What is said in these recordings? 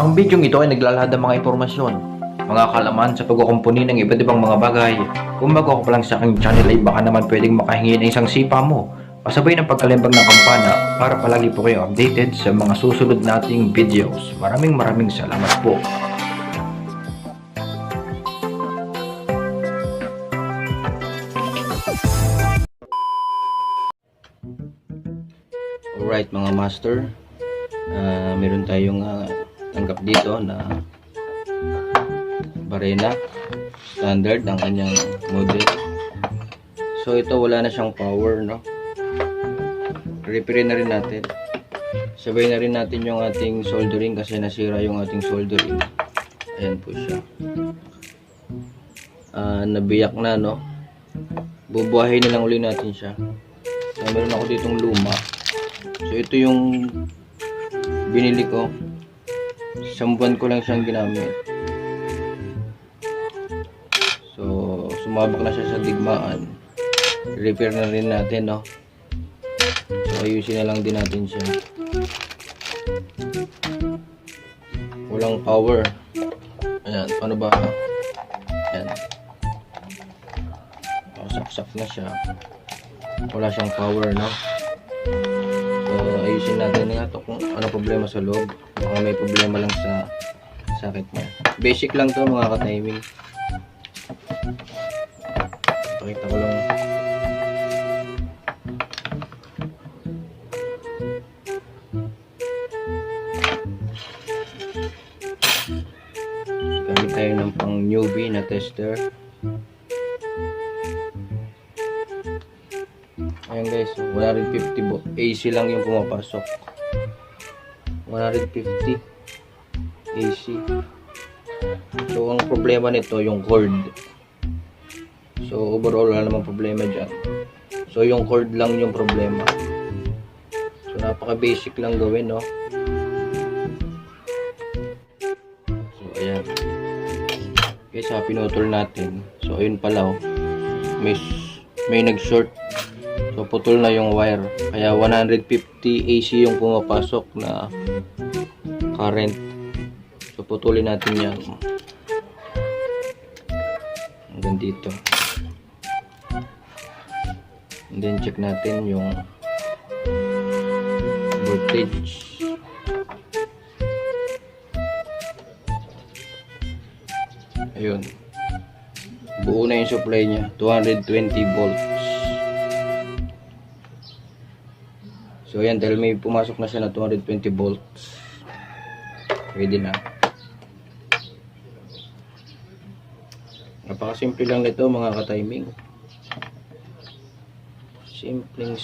Ang bidyong ito ay naglalahad ng mga impormasyon, mga kalaman sa pagkukumpuni ng iba't ibang mga bagay. Kung bago ako pa lang sa aking channel ay baka naman pwedeng makahingi ng isang sipa mo. Pasabay ng pagkalimbang ng kampana para palagi po kayo updated sa mga susunod nating videos. Maraming salamat po. Alright mga master, meron tayong tanggap dito na Barena standard ang kanyang model. So ito wala na siyang power, no? Repair na rin natin. Sabay na rin natin yung ating soldering kasi nasira yung ating soldering. Ayan po siya. Nabiyak na, no? Bubuhayin na lang uli natin siya. So, meron ako ditong luma. So ito yung binili ko. Isang buwan ko lang siyang ginamit. So sumabak na siya sa digmaan. Repair na rin natin, no? So ayusin na lang din natin siya. Walang power. Ayan, paano ba? Ayan. Saksak na siya. Wala siyang power, no? So ayusin natin nga to kung ano problema sa loob. Baka may problema lang sa sakit niya. Basic lang to mga ka-timing. Pakita ko lang. Gamit tayo ng pang newbie na tester. Ayan guys, 150 AC lang yung pumapasok. 150 AC. So ang problema nito yung cord. So overall wala namang problema dyan. So yung cord lang yung problema. So napaka basic lang gawin, no? So ayan. Okay, sa pinutol natin. So ayun pala, oh. May nag-short. So putol na yung wire. Kaya 150 AC yung pumapasok na current. So putulin natin yan hanggang dito. And then check natin yung voltage. Ayun. Buo na yung supply niya. 220 volts. So ayan, dahil may pumasok na siya na 220 volts. Pwede na. Napakasimple lang nito mga ka-timing. Simple.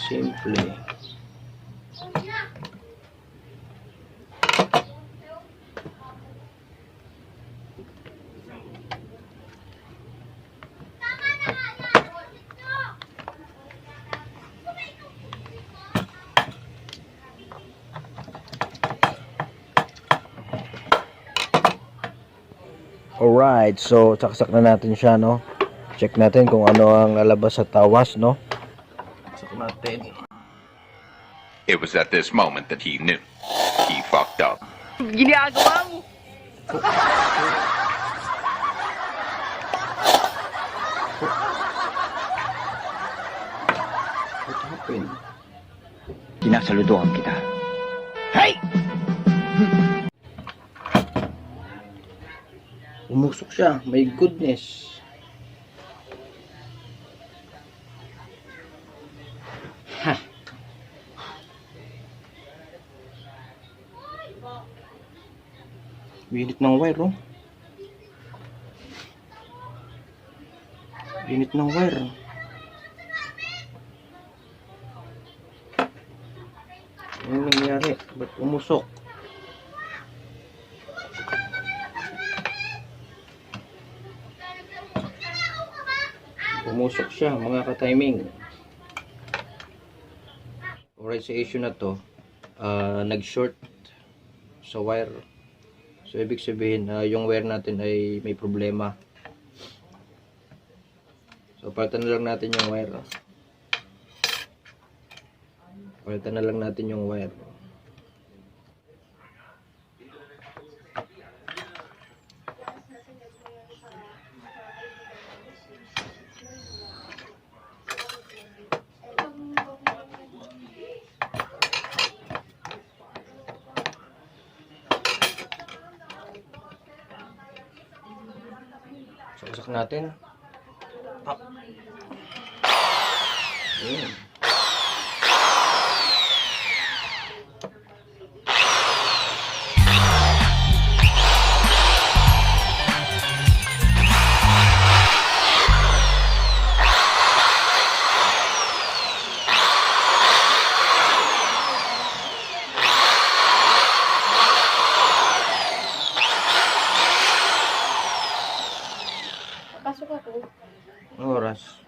Alright, so saksak na natin siya, no? Check natin kung ano ang lalabas sa tawas, no? Saksak natin. It was at this moment that he knew. He fucked up. Ginagawa mo! What happened? Sinasaludohan kita. Hey! Umusok siya. My goodness. Ha. Binit ng wire, oh. Binit ng wire. Ano nangyari? Ba't umusok? Umusok siya mga ka-timing. Alright, sa issue na to, nag-short sa wire. So ibig sabihin yung wire natin ay may problema. So palitan na lang natin yung wire. Palitan na lang natin yung wire. Saksak natin. Ah. Ayan. Pasok ako. Anong oras?